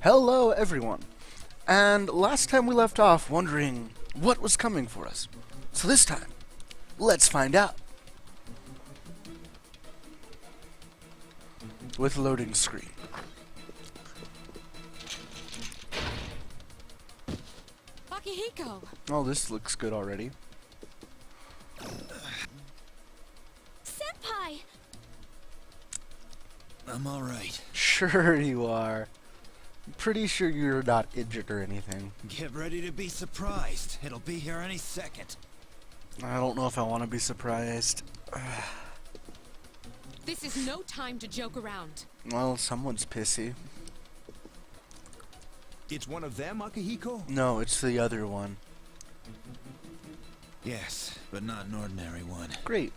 Hello everyone! And last time we left off wondering what was coming for us. So this time, let's find out. With loading screen. Akihiko! Oh, this looks good already. Senpai! I'm alright. Sure you are. I'm pretty sure you're not injured or anything. Get ready to be surprised. It'll be here any second. I don't know if I want to be surprised. This is no time to joke around. Well, someone's pissy. It's one of them, Akihiko? No, it's the other one. Yes, but not an ordinary one. Great.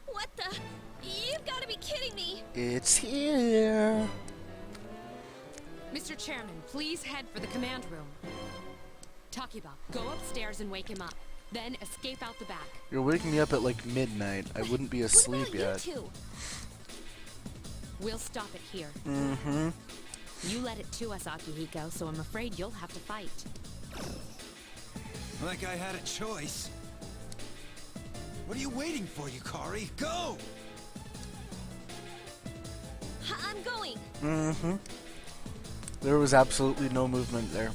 What the? You've got to be kidding me! It's here. Mr. Chairman, please head for the command room. Takiba, go upstairs and wake him up. Then escape out the back. You're waking me up at like midnight. I wouldn't be asleep what about yet. You two? We'll stop it here. Mm-hmm. You led it to us, Akihiko, so I'm afraid you'll have to fight. Like I had a choice. What are you waiting for, Yukari? Go! I'm going! Mm-hmm. There was absolutely no movement there.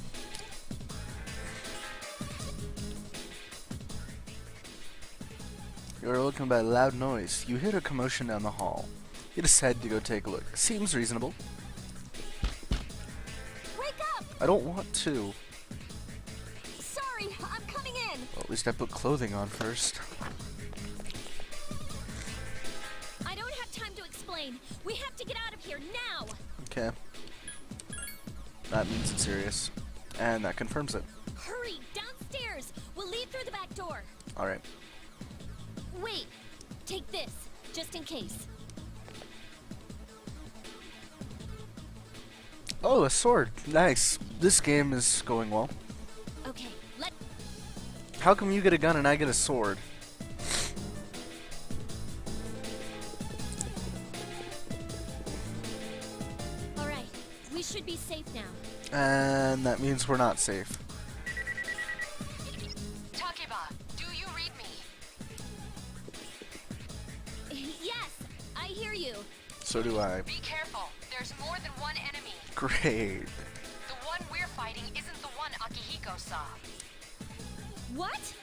You're looking by a loud noise. You hear a commotion down the hall. You decide to go take a look. Seems reasonable. Wake up! I don't want to. Sorry, I'm coming in! Well, at least I put clothing on first. I don't have time to explain. We have to get out of here now! Okay. That means it's serious. And that confirms it. Hurry, downstairs! We'll leave through the back door. Alright. Wait, take this, just in case. Oh, a sword. Nice. This game is going well. Okay, How come you get a gun and I get a sword? Alright, we should be safe now. And that means we're not safe. Takiba, do you read me? Yes, I hear you. So do I. Be careful. There's more than one enemy. Great. The one we're fighting isn't the one Akihiko saw. What?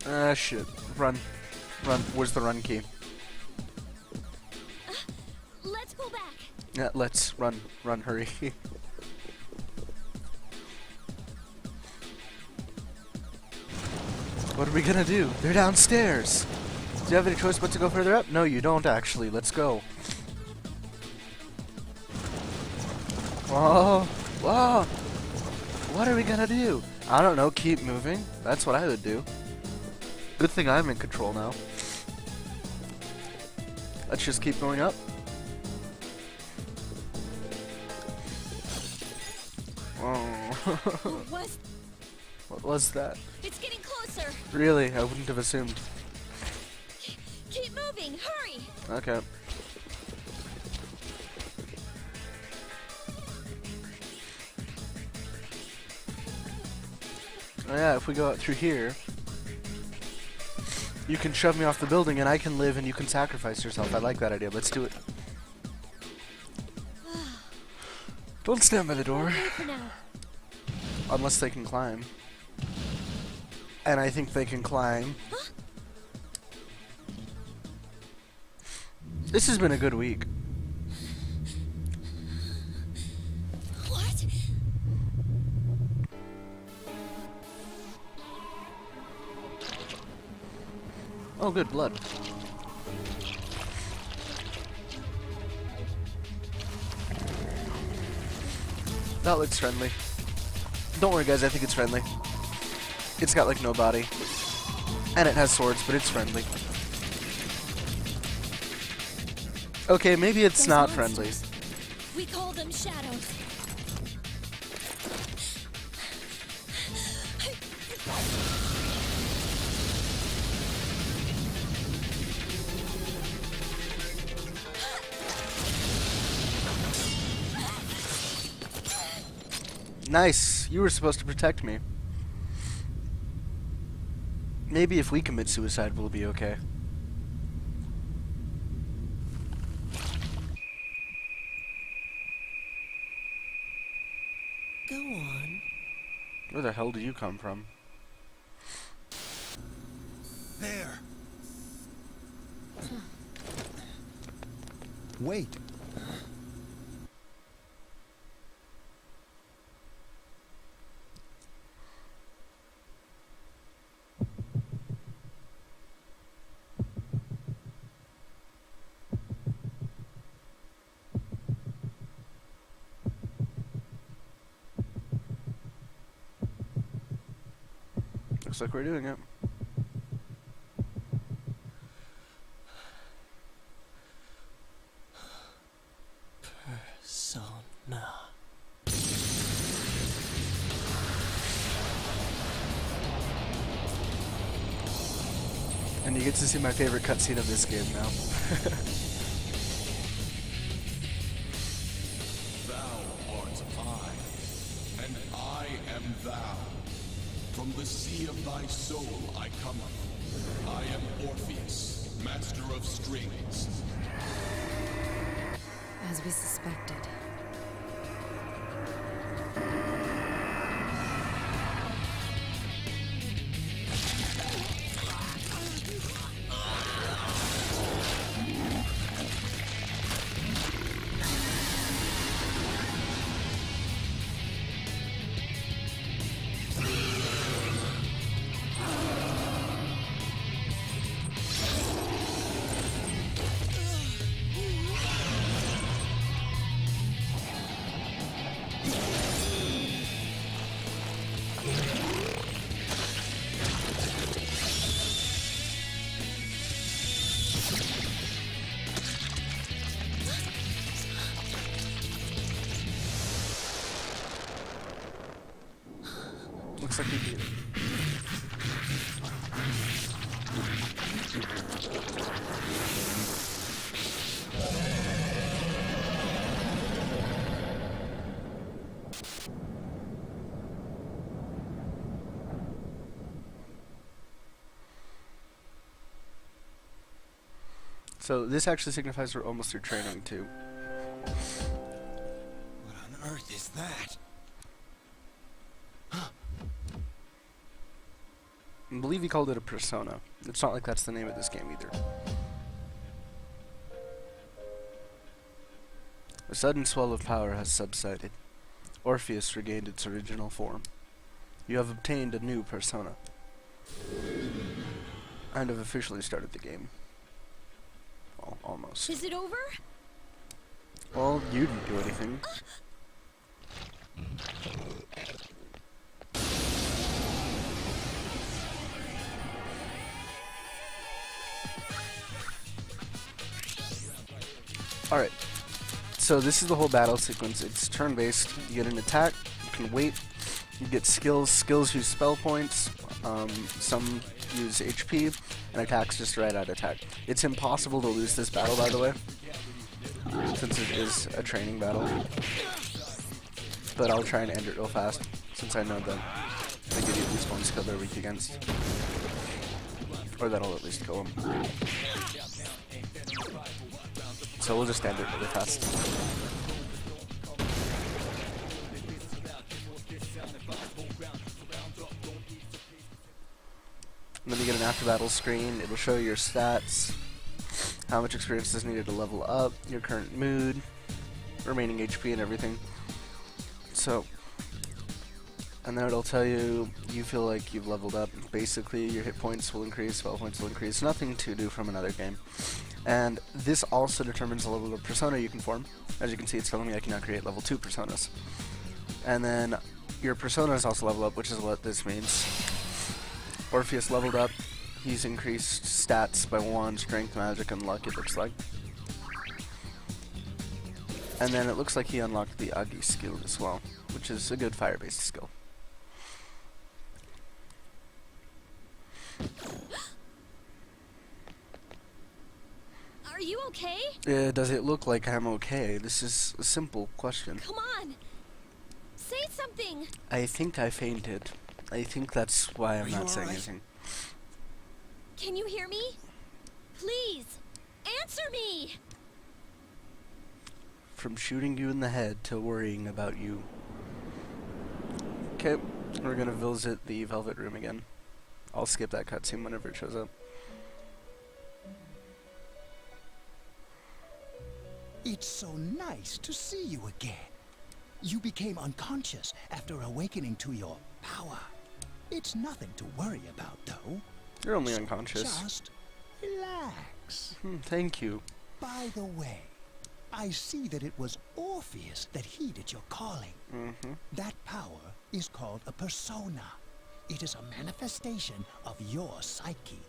Ah, shit. Run. Run. Where's the run key? Let's pull back. Yeah, let's run. Run, hurry. What are we gonna do? They're downstairs. Do you have any choice but to go further up? No, you don't actually. Let's go. Whoa. Whoa. What are we gonna do? I don't know. Keep moving. That's what I would do. Good thing I'm in control now. Let's just keep going up. Oh. What was that? It's getting closer. Really? I wouldn't have assumed. Keep moving. Hurry. Okay. Oh yeah, if we go out through here, you can shove me off the building and I can live and you can sacrifice yourself. I like that idea. Let's do it. Don't stand by the door. For now. Unless they can climb. And I think they can climb. This has been a good week. What? Oh, good blood. That looks friendly. Don't worry, guys. I think it's friendly. It's got like no body, and it has swords, but it's friendly. Okay, maybe it's Those not monsters. friendly. We call them shadows. Nice. You were supposed to protect me. Maybe if we commit suicide, we'll be okay. Go on. Where the hell do you come from? There. Wait. Looks like we're doing it. Persona. And you get to see my favorite cutscene of this game now. Thou art I, and I am thou. From the sea of thy soul I cometh. I am Orpheus, master of strings. As we suspected. Looks like we do. So this actually signifies we're almost through training too. What on earth is that? I believe he called it a persona. It's not like that's the name of this game either. A sudden swell of power has subsided. Orpheus regained its original form. You have obtained a new persona. And have officially started the game. Well, almost. Is it over? Well, you didn't do anything. Alright, so this is the whole battle sequence. It's turn-based. You get an attack, you can wait, you get skills. Skills use spell points, some use HP, and attacks just right out attack. It's impossible to lose this battle, by the way, since it is a training battle. But I'll try and end it real fast, since I know that they give you at least one skill they're weak against. Or that'll at least kill them. So we'll just end it really fast. And then you get an after battle screen. It'll show your stats, how much experience is needed to level up, your current mood, remaining HP and everything. So, and then it'll tell you feel like you've leveled up. Basically, your hit points will increase, spell points will increase. Nothing to do from another game. And this also determines the level of persona you can form. As you can see, it's telling me I can now create level 2 personas. And then your personas also level up, which is what this means. Orpheus leveled up. He's increased stats by 1, strength, magic, and luck, it looks like. And then it looks like he unlocked the Agi skill as well, which is a good fire-based skill. Are you okay? Does it look like I'm okay? This is a simple question. Come on. Say something! I think I fainted. I think that's why I'm Are you not saying alright? anything. Can you hear me? Please, answer me! From shooting you in the head to worrying about you. Okay, we're gonna visit the Velvet Room again. I'll skip that cutscene whenever it shows up. It's so nice to see you again. You became unconscious after awakening to your power. It's nothing to worry about, though. You're only So unconscious. Just relax. Thank you. By the way, I see that it was Orpheus that heeded your calling. That power is called a persona. It is a manifestation of your psyche.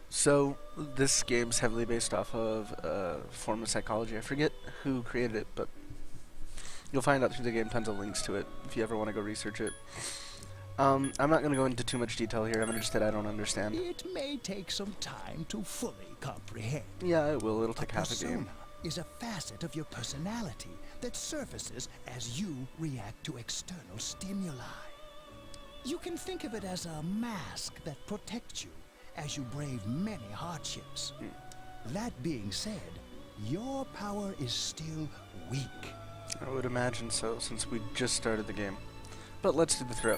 So, this game's heavily based off of a form of psychology. I forget who created it, but you'll find out through the game tons of links to it if you ever want to go research it. I'm not going to go into too much detail here. I'm going to just say I don't understand. It may take some time to fully comprehend. Yeah, it will. It'll take A half a game. persona is a facet of your personality that surfaces as you react to external stimuli. You can think of it as a mask that protects you as you brave many hardships. That being said, your power is still weak. I would imagine so, since we just started the game. But let's do the throw.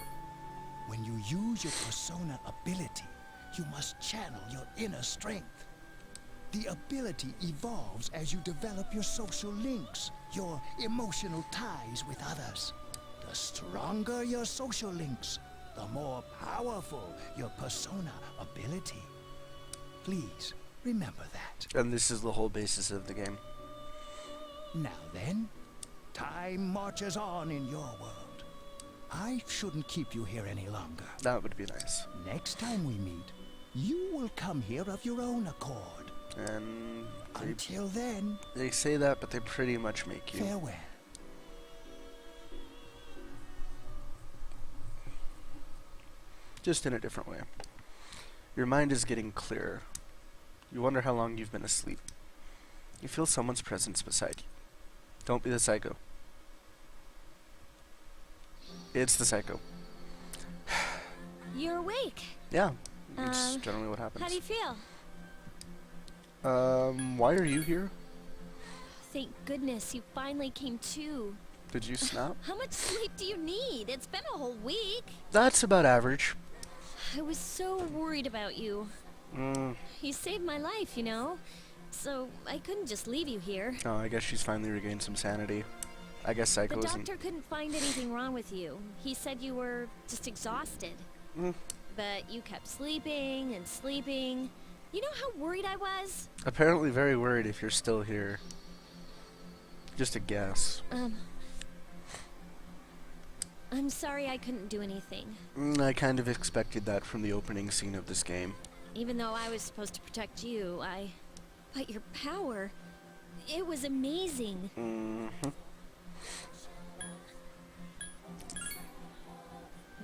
When you use your persona ability, you must channel your inner strength. The ability evolves as you develop your social links, your emotional ties with others. The stronger your social links, the more powerful your persona ability. Please remember that. And this is the whole basis of the game. Now then, time marches on in your world. I shouldn't keep you here any longer. That would be nice. Next time we meet, you will come here of your own accord. And Until then, they say that, but they pretty much make you. farewell. Just in a different way. Your mind is getting clearer. You wonder how long you've been asleep. You feel someone's presence beside you. Don't be the psycho. It's the psycho. You're awake. Yeah, it's generally what happens. How do you feel? Why are you here? Thank goodness you finally came to. Did you snap? How much sleep do you need? It's been a whole week. That's about average. I was so worried about you. You saved my life, you know? So I couldn't just leave you here. Oh, I guess she's finally regained some sanity. I guess The Psycho isn't... doctor couldn't find anything wrong with you. He said you were just exhausted. But you kept sleeping and sleeping. You know how worried I was? Apparently very worried if you're still here. Just a guess. I'm sorry I couldn't do anything. I kind of expected that from the opening scene of this game. Even though I was supposed to protect you, But your power... It was amazing.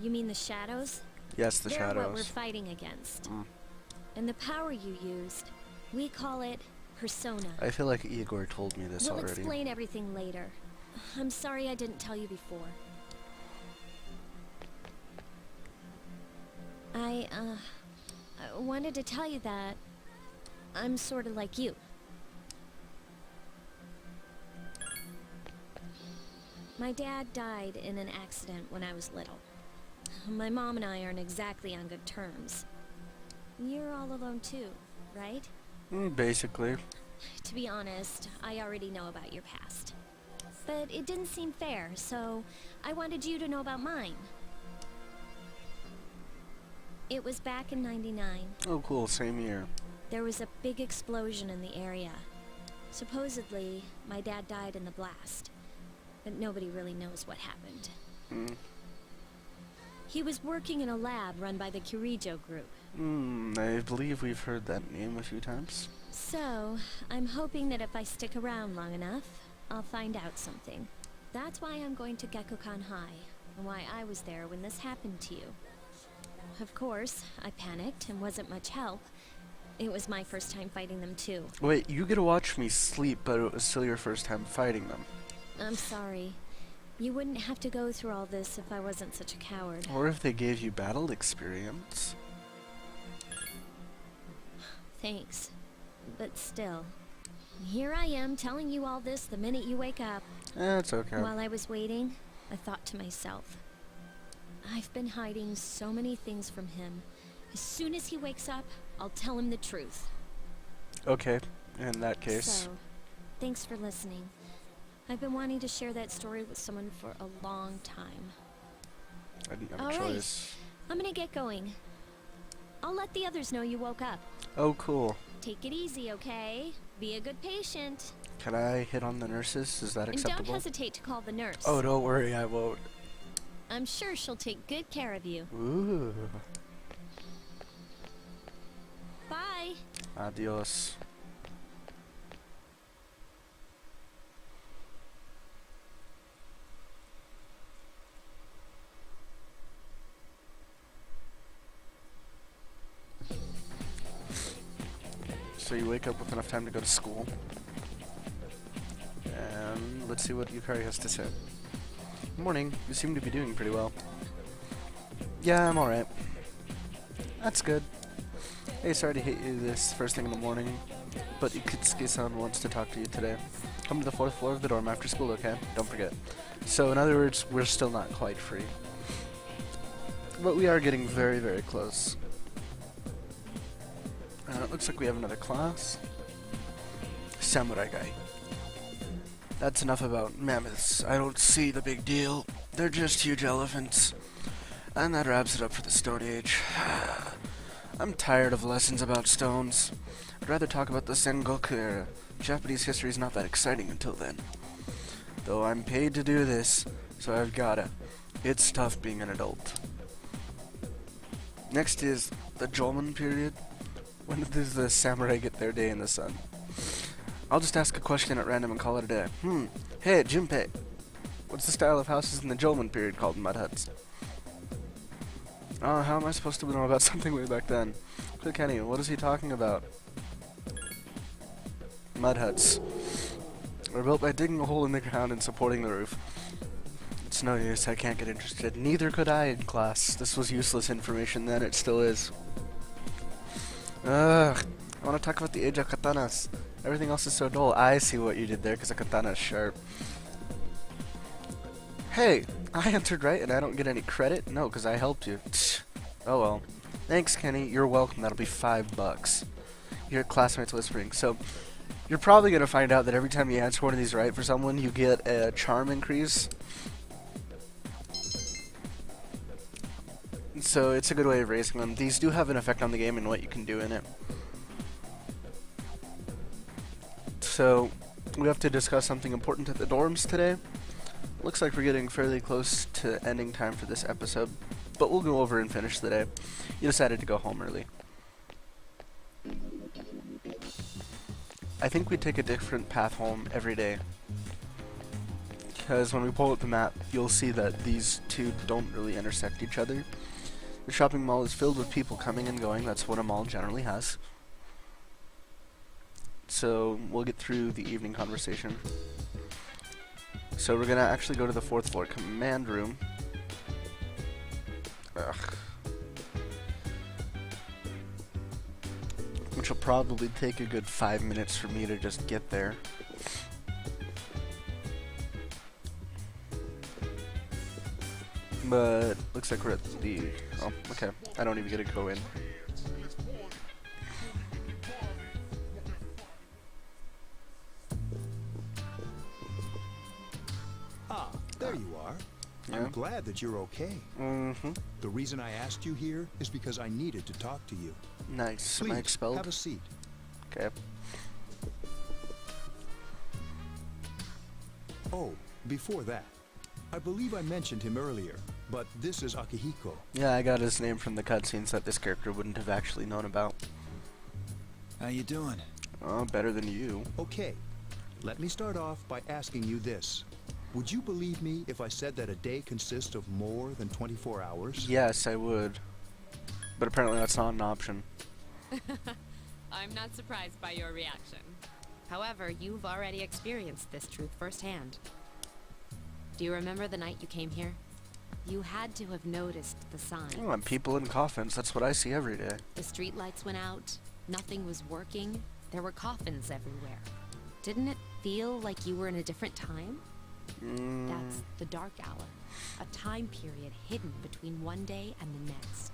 You mean the shadows? Yes, the They're shadows. what we're fighting against. And the power you used, we call it persona. I feel like Igor told me this We'll already. explain everything later. I'm sorry I didn't tell you before. I wanted to tell you that I'm sort of like you. My dad died in an accident when I was little. My mom and I aren't exactly on good terms. You're all alone too, right? Basically. To be honest, I already know about your past. But it didn't seem fair, so I wanted you to know about mine. It was back in '99. Oh, cool. Same year. There was a big explosion in the area. Supposedly, my dad died in the blast. But nobody really knows what happened. He was working in a lab run by the Kirijo group. I believe we've heard that name a few times. So, I'm hoping that if I stick around long enough, I'll find out something. That's why I'm going to Gekukan High, and why I was there when this happened to you. Of course, I panicked and wasn't much help. It was my first time fighting them too. Wait, you get to watch me sleep, but it was still your first time fighting them. I'm sorry. You wouldn't have to go through all this if I wasn't such a coward. Or if they gave you battle experience. Thanks. But still. Here I am telling you all this the minute you wake up. It's okay. While I was waiting, I thought to myself, I've been hiding so many things from him. As soon as he wakes up, I'll tell him the truth. Okay, in that case. So, thanks for listening. I've been wanting to share that story with someone for a long time. I didn't have a All right. choice. I'm gonna get going. I'll let the others know you woke up. Oh, cool. Take it easy, okay? Be a good patient. Can I hit on the nurses? Is that And don't acceptable? hesitate to call the nurse. Oh, don't worry, I won't. I'm sure she'll take good care of you. Ooh. Bye. Adios. So you wake up with enough time to go to school. And let's see what Yukari has to say. Morning. You seem to be doing pretty well. Yeah, I'm alright. That's good. Hey, sorry to hit you this first thing in the morning, but Ikutsuki-san wants to talk to you today. Come to the 4th floor of the dorm after school, okay? Don't forget. So, in other words, we're still not quite free. But we are getting very, very close. It looks like we have another class. Samurai guy. That's enough about mammoths. I don't see the big deal. They're just huge elephants. And that wraps it up for the Stone Age. I'm tired of lessons about stones. I'd rather talk about the Sengoku era. Japanese history is not that exciting until then. Though I'm paid to do this, so I've gotta. It's tough being an adult. Next is the Jomon period. When does the samurai get their day in the sun? I'll just ask a question at random and call it a day. Hey, Junpei. What's the style of houses in the Jomon period called mud huts? Oh, how am I supposed to know about something way back then? Quick, Kenny, what is he talking about? Mud huts. Were built by digging a hole in the ground and supporting the roof. It's no use, I can't get interested. Neither could I in class. This was useless information then, it still is. Ugh, I want to talk about the age of katanas. Everything else is so dull. I see what you did there, because a katana is sharp. Hey, I answered right and I don't get any credit? No, because I helped you. Oh well. Thanks, Kenny. You're welcome. That'll be $5. Your classmates whispering. So, you're probably going to find out that every time you answer one of these right for someone, you get a charm increase. So, it's a good way of raising them. These do have an effect on the game and what you can do in it. So, we have to discuss something important at the dorms today. Looks like we're getting fairly close to ending time for this episode, but we'll go over and finish the day. You decided to go home early. I think we take a different path home every day, because when we pull up the map, you'll see that these two don't really intersect each other. The shopping mall is filled with people coming and going. That's what a mall generally has. So we'll get through the evening conversation. So we're gonna actually go to the 4th floor command room. Ugh. Which will probably take a good 5 minutes for me to just get there. But looks like we're at the... Oh, okay. I don't even get to go in. Ah, there you are. Yeah. I'm glad that you're okay. Mm-hmm. The reason I asked you here is because I needed to talk to you. Nice. Am I Please, expelled? have a seat. Okay. Oh, before that, I believe I mentioned him earlier, but this is Akihiko. Yeah, I got his name from the cutscenes that this character wouldn't have actually known about. How you doing? Oh, better than you. Okay, let me start off by asking you this. Would you believe me if I said that a day consists of more than 24 hours? Yes, I would. But apparently that's not an option. I'm not surprised by your reaction. However, you've already experienced this truth firsthand. Do you remember the night you came here? You had to have noticed the signs. Oh, and people in coffins. That's what I see every day. The streetlights went out. Nothing was working. There were coffins everywhere. Didn't it feel like you were in a different time? That's the Dark Hour. A time period hidden between one day and the next.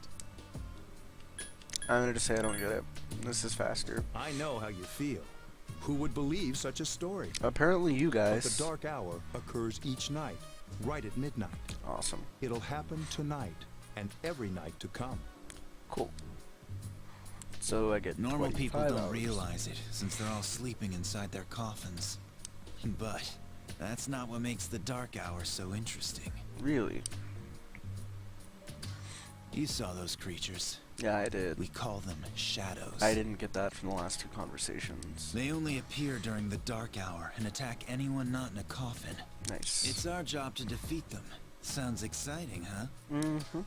I'm gonna just say I don't get it. This is faster. I know how you feel. Who would believe such a story? Apparently you But guys. the Dark Hour occurs each night, right at midnight. Awesome. It'll happen tonight and every night to come. Cool. So I get Normal people 25 don't hours. realize it, since they're all sleeping inside their coffins. But that's not what makes the Dark Hour so interesting. Really? You saw those creatures. Yeah, I did. We call them shadows. I didn't get that from the last two conversations. They only appear during the Dark Hour and attack anyone not in a coffin. Nice. It's our job to defeat them. Sounds exciting, huh? Mm-hmm.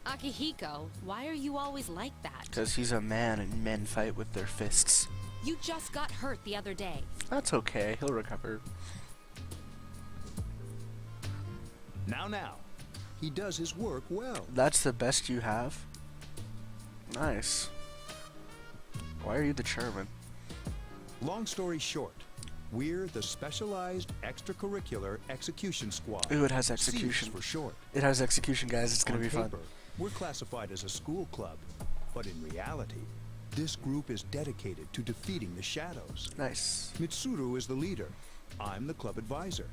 Akihiko, why are you always like that? Because he's a man and men fight with their fists. You just got hurt the other day. That's okay. He'll recover. Now. He does his work well. That's the best you have? Nice. Why are you the chairman? Long story short, we're the Specialized Extracurricular Execution Squad. Ooh, it has SEES execution. for short. It has execution, guys. It's gonna On be fun. paper, we're classified as a school club, but in reality, this group is dedicated to defeating the shadows. Nice. Mitsuru is the leader. I'm the club advisor.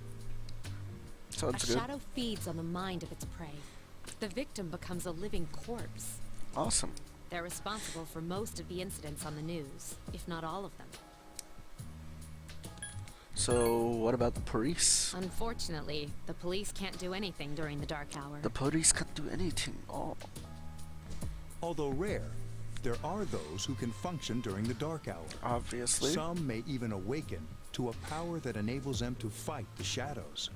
A Sounds good. shadow feeds on the mind of its prey. The victim becomes a living corpse. Awesome. They're responsible for most of the incidents on the news, if not all of them. So, what about the police? Unfortunately, the police can't do anything during the dark hour. The police can't do anything. Oh. Although rare, there are those who can function during the dark hour. Obviously. Some may even awaken to a power that enables them to fight the shadows.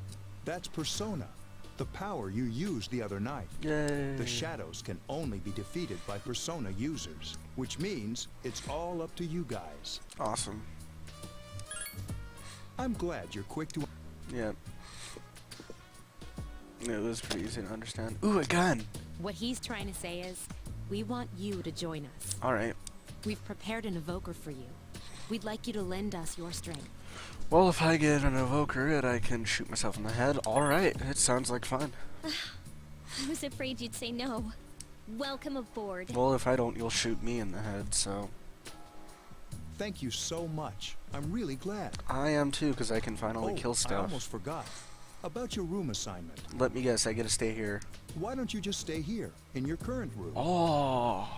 That's Persona, the power you used the other night. Yay. The shadows can only be defeated by Persona users, which means it's all up to you guys. Awesome. I'm glad you're quick to... Yeah. It was pretty easy to understand. Ooh, a gun! What he's trying to say is, we want you to join us. Alright. We've prepared an evoker for you. We'd like you to lend us your strength. Well, if I get an evoker and I can shoot myself in the head, alright. It sounds like fun. I was afraid you'd say no. Welcome aboard. Well, if I don't, you'll shoot me in the head, so... Thank you so much. I'm really glad. I am too, because I can finally kill I stuff. almost forgot. About your room assignment. Let me guess, I get to stay here. Why don't you just stay here, in your current room? Oh!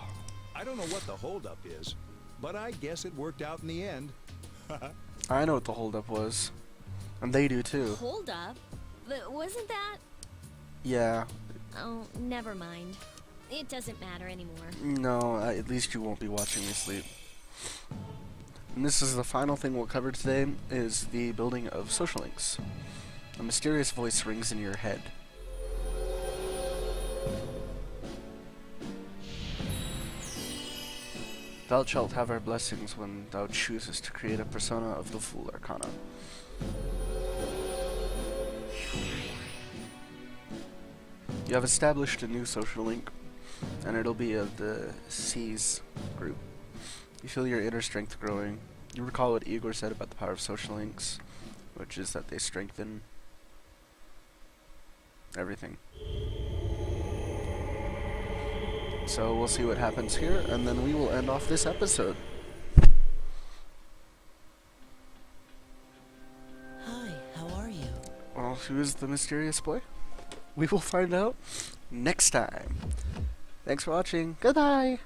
I don't know what the holdup is, but I guess it worked out in the end. I know what the holdup was. And they do too. Hold up. But wasn't that... Yeah. Oh, never mind. It doesn't matter anymore. No, at least you won't be watching me sleep. And this is the final thing we'll cover today, is the building of social links. A mysterious voice rings in your head. Thou shalt have our blessings when thou choosest to create a persona of the Fool Arcana. You have established a new social link, and it'll be of the SEES group. You feel your inner strength growing. You recall what Igor said about the power of social links, which is that they strengthen everything. So we'll see what happens here, and then we will end off this episode. Hi, how are you? Well, who is the mysterious boy? We will find out next time. Thanks for watching. Goodbye!